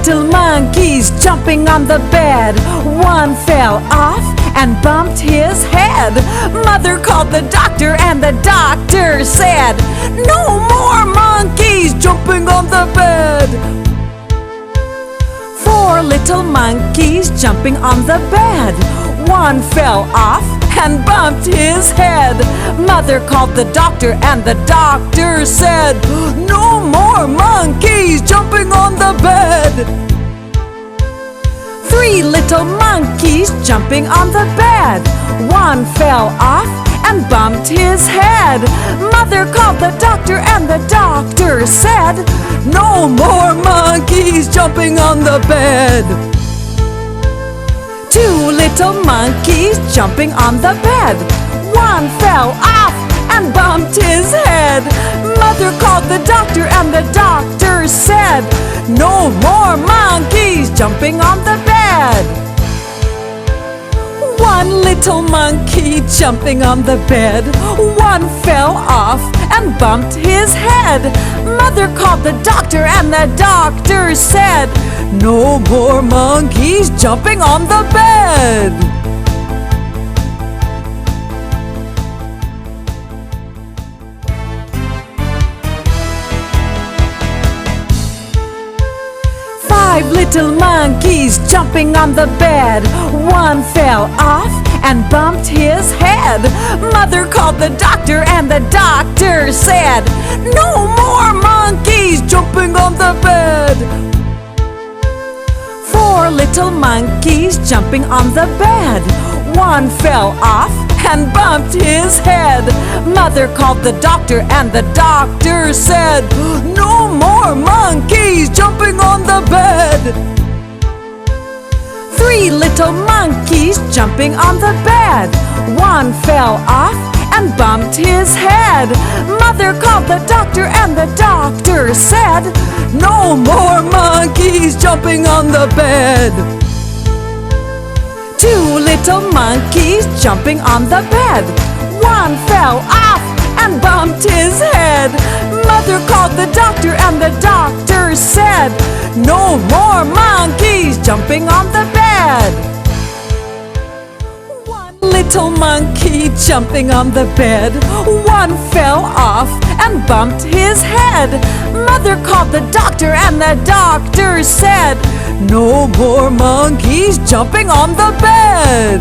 little monkeys jumping on the bed. One fell off and bumped his head. Mother called the doctor and the doctor said, "No more monkeys jumping on the bed." Four little monkeys jumping on the bed. One fell off and bumped his head. Mother called the doctor and the doctor said, "No more monkeys jumping on the bed." Three little monkeys jumping on the bed. One fell off and bumped his head. Mother called the doctor and the doctor said, "No more monkeys jumping on the bed." Two little monkeys jumping on the bed. One fell off and bumped his head. Mother called the doctor and the doctor said, "No more monkeys jumping on the bed." One little monkey jumping on the bed. One fell off and bumped his head. Mother called the doctor and the doctor said, "No more monkeys jumping on the bed." Five little monkeys jumping on the bed. One fell off and bumped his head. Mother called the doctor and the doctor said, "No more monkeys jumping on the bed." Four little monkeys jumping on the bed. One fell off and bumped his head. Mother called the doctor and the doctor said, "No more monkeys jumping on the bed." Three little monkeys jumping on the bed. One fell off and bumped his head. Mother called the doctor and the doctor said, "No more monkeys jumping on the bed." Two little monkeys jumping on the bed. One fell off and bumped his head. Mother called the doctor and the doctor said, "No more monkeys jumping on the bed." One little monkey jumping on the bed. One fell off and bumped his head. Mother called the doctor and the doctor said, "No more monkeys jumping on the bed."